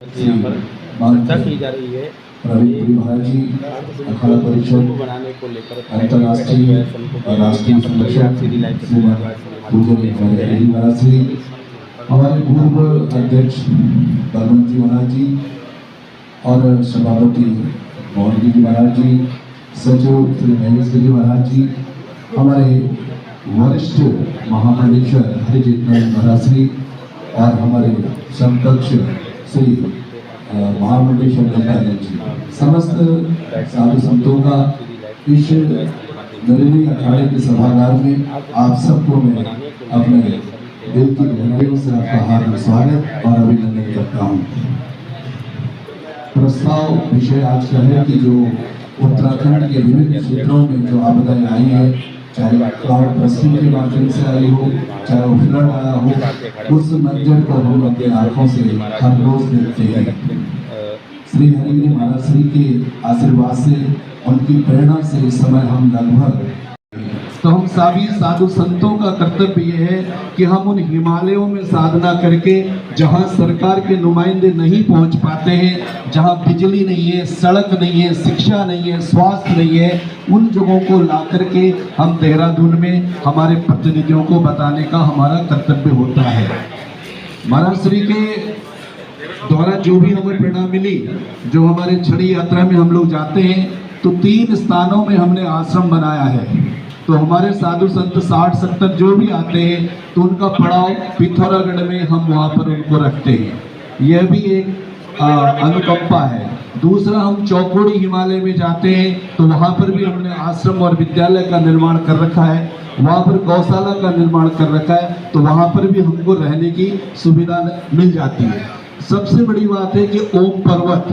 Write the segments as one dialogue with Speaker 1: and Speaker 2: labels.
Speaker 1: यहाँ पर चर्चा की जा रही है
Speaker 2: महाराज जी अखाड़ा परिषद
Speaker 1: बनाने को लेकर
Speaker 2: अंतर्राष्ट्रीय और राष्ट्रीय संरक्षक महाराज श्री हमारे पूर्व अध्यक्ष बलवंत जी महाराज जी और सभापति मोहन जी महाराज जी, सचिव श्री महेश जी महाराज जी, हमारे वरिष्ठ महामंडलेश्वर हरिजेतनाथ महाराज श्री और हमारे समकक्ष श्री महामंडलेश्वर नेताजी जी, समस्त साधु संतों का इस नरेंद्र अखाड़े के सभागार में आप सबको मैं अपने दिल की गहराइयों से आपका हार्दिक स्वागत और अभिनंदन करता हूँ। प्रस्ताव विषय आज का है कि जो उत्तराखंड के विभिन्न क्षेत्रों में जो आपदाएं आई है, चाहे क्लाउड बस्टिंग के माध्यम से आई हो, चाहे वो फ्लड आया हो, उस मंजर को हम अपनी आंखों से हर रोज देखते हैं। श्री हरिगिरी महाराज श्री के आशीर्वाद से, उनकी प्रेरणा से इस समय हम लगभग तो हम सभी साधु संतों का कर्तव्य ये है कि हम उन हिमालयों में साधना करके जहाँ सरकार के नुमाइंदे नहीं पहुँच पाते हैं, जहाँ बिजली नहीं है, सड़क नहीं है, शिक्षा नहीं है, स्वास्थ्य नहीं है, उन जगहों को ला करके हम देहरादून में हमारे प्रतिनिधियों को बताने का हमारा कर्तव्य होता है। महाराज श्री के द्वारा जो भी हमें प्रेरणा मिली, जो हमारे छड़ी यात्रा में हम लोग जाते हैं तो 3 स्थानों में हमने आश्रम बनाया है। तो हमारे साधु संत 60-70 जो भी आते हैं तो उनका पड़ाव पिथौरागढ़ में हम वहाँ पर उनको रखते हैं। यह भी एक अनुकंपा है। दूसरा, हम चौकोड़ी हिमालय में जाते हैं तो वहाँ पर भी हमने आश्रम और विद्यालय का निर्माण कर रखा है, वहाँ पर गौशाला का निर्माण कर रखा है, तो वहाँ पर भी हमको रहने की सुविधा मिल जाती है। सबसे बड़ी बात है कि ओम पर्वत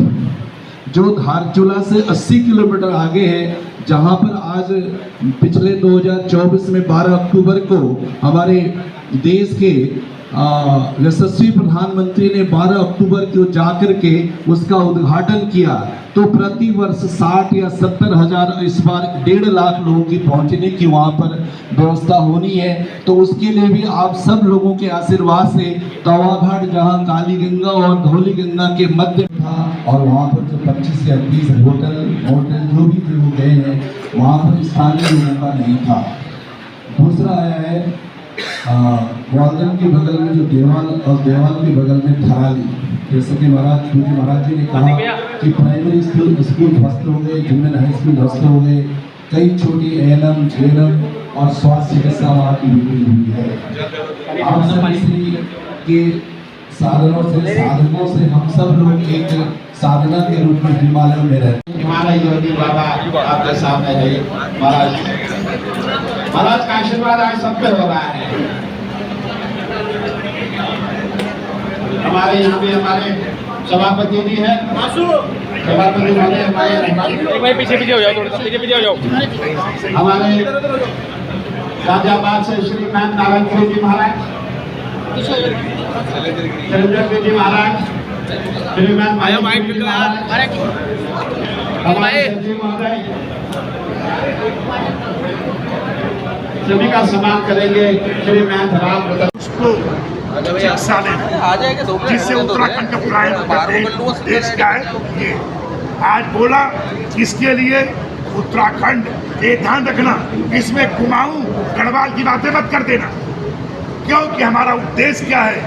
Speaker 2: जो धारचूला से 80 किलोमीटर आगे है, जहाँ पर आज पिछले 2024 में 12 अक्टूबर को हमारे देश के यशस्वी प्रधानमंत्री ने 12 अक्टूबर को जाकर के उसका उद्घाटन किया। तो प्रति वर्ष 60 या 70 हजार, इस बार 1.5 लाख लोगों की पहुंचने की वहां पर व्यवस्था होनी है। तो उसके लिए भी आप सब लोगों के आशीर्वाद से तवाघाट, जहां काली गंगा और धौली गंगा के मध्य था, और वहां पर जो 25 या 30 होटल जो भी लोग गए हैं, वहां पर स्थानीय लोगों का नहीं था। दूसरा आया है ग्वालदम के बगल में जो देवाल, और देवाल के बगल में थराली। जैसे कि महाराज जी ने कहा कि प्राइमरी स्कूल ध्वस्त हो गए, जूनियर हाई स्कूल ध्वस्त हो गए, कई छोटी एएनएम, जेएनएम और स्वास्थ्य चिकित्सा वहाँ की बिगड़ी हुई है। आप सब के साधनों से, साधकों से हम सब लोग एक साधना के रूप में हिमालय में रहते हैं।
Speaker 3: हिमालय योगी बाबा आपके सामने है। महाराज का आशीर्वाद आज सब पे हो रहा है। हमारे यहाँ पे हमारे सभापति जी है, सभापति वाले हमारे
Speaker 1: पीछे हो जाओ, थोड़ा पीछे हो जाओ।
Speaker 3: हमारे गाजियाबाद से श्रीमान नारायण जी महाराज, चंद्र जी महाराज, श्रीमान हमारे सचिव महोदय सभी का सम्मान करेंगे। श्रीमान धराम
Speaker 4: शिक्षा लेना, जिससे उत्तराखंड का प्राइम देश का है। ये आज बोला, इसके लिए उत्तराखंड ये ध्यान रखना, इसमें कुमाऊं गढ़वाल की बातें मत कर देना, क्योंकि हमारा उद्देश्य क्या है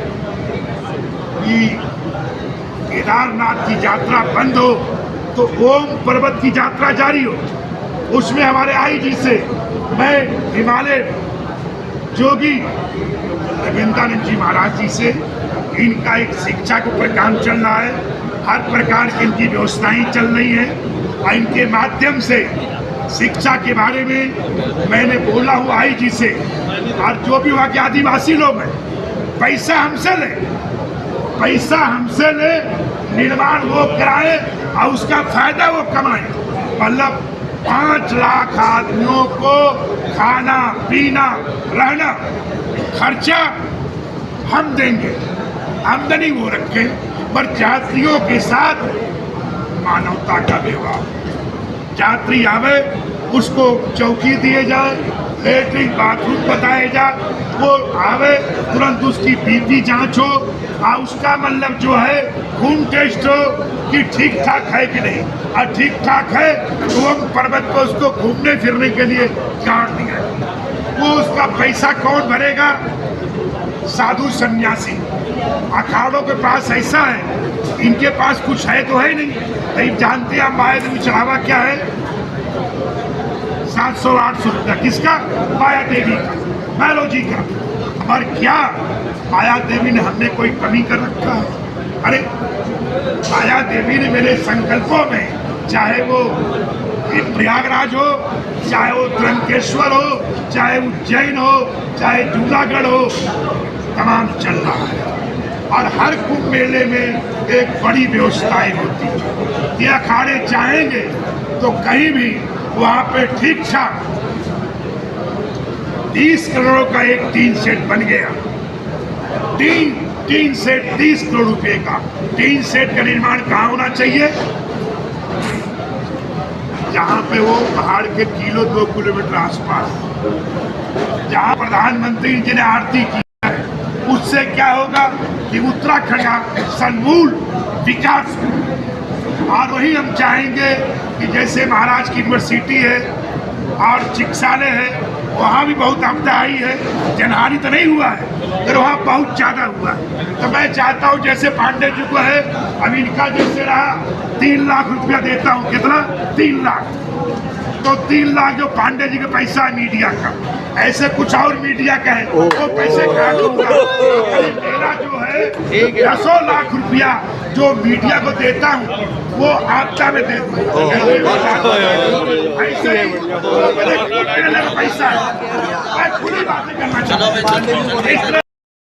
Speaker 4: कि केदारनाथ की यात्रा बंद हो तो ओम पर्वत की यात्रा जारी हो। उसमें हमारे आईजी से मैं हिमालय जोगी रविंद्रानंद जी महाराज जी से इनका एक शिक्षा के ऊपर काम चल रहा है, हर प्रकार की इनकी व्यवस्थाएं चल रही है, और इनके माध्यम से शिक्षा के बारे में मैंने बोला हुआ आईजी से, और जो भी वहाँ के आदिवासी लोग हैं, पैसा हमसे ले, निर्माण वो कराए और उसका फायदा वो कमाए। मतलब 5 लाख आदमियों को खाना पीना रहना खर्चा हम देंगे, आमदनी वो रखें, पर यात्रियों के साथ मानवता का व्यवहार। यात्री आवे उसको चौकी दिए जाए, लेटरिन बाथरूम बताए जा, वो आवे तुरंत उसकी बीपी जांच हो और उसका मतलब जो है खून टेस्ट हो कि ठीक ठाक है कि नहीं, और ठीक ठाक है तो हम पर्वत पर उसको घूमने फिरने के लिए गाड़ दिया। वो उसका पैसा कौन भरेगा? साधु सन्यासी। अखाड़ों के पास ऐसा है, इनके पास कुछ है तो है नहीं। नहीं जानते हैं माया देवी चढ़ावा क्या है? 700-800 रुपया। किसका? माया देवी का, मैलो जी का। और क्या माया देवी ने हमने कोई कमी कर रखा है? अरे माया देवी ने मेरे संकल्पों में, चाहे वो प्रयागराज हो, चाहे वो त्र्यंबकेश्वर हो, चाहे उज्जैन हो, चाहे जूनागढ़ हो, तमाम चल रहा है। और हर कुंभ मेले में एक बड़ी व्यवस्थाएं होती है। ये अखाड़े चाहेंगे तो कहीं भी वहाँ पे ठीक ठाक 30 करोड़ का एक टीन सेट बन गया। टीन सेट 30 करोड़ रुपए का। टीन सेट का निर्माण कहाँ होना चाहिए? जहाँ पे वो पहाड़ के 1-2 किलोमीटर आसपास, जहाँ प्रधानमंत्री जी ने आरती की है, उससे क्या होगा कि उत्तराखंड का समूल विकास। और वही हम चाहेंगे कि जैसे महाराज की यूनिवर्सिटी है और चिकित्सालय है, वहाँ भी बहुत आपदा आई है, जनहानि तो नहीं हुआ है, पर वहाँ बहुत ज़्यादा हुआ है। तो मैं चाहता हूँ जैसे पांडे जी को है, अब इनका जैसे रहा 3 लाख रुपया देता हूँ। कितना? 3 लाख। तो 3 लाख जो पांडे जी का पैसा है मीडिया का, ऐसे कुछ और मीडिया का है, वो पैसे काट दूंगा। मेरा जो है 10 लाख रुपया जो मीडिया को देता हूँ वो आपदा में दे दूंगा। ऐसे ही मेरे पैसा है, मैं खुली बातें करना चाहता हूँ।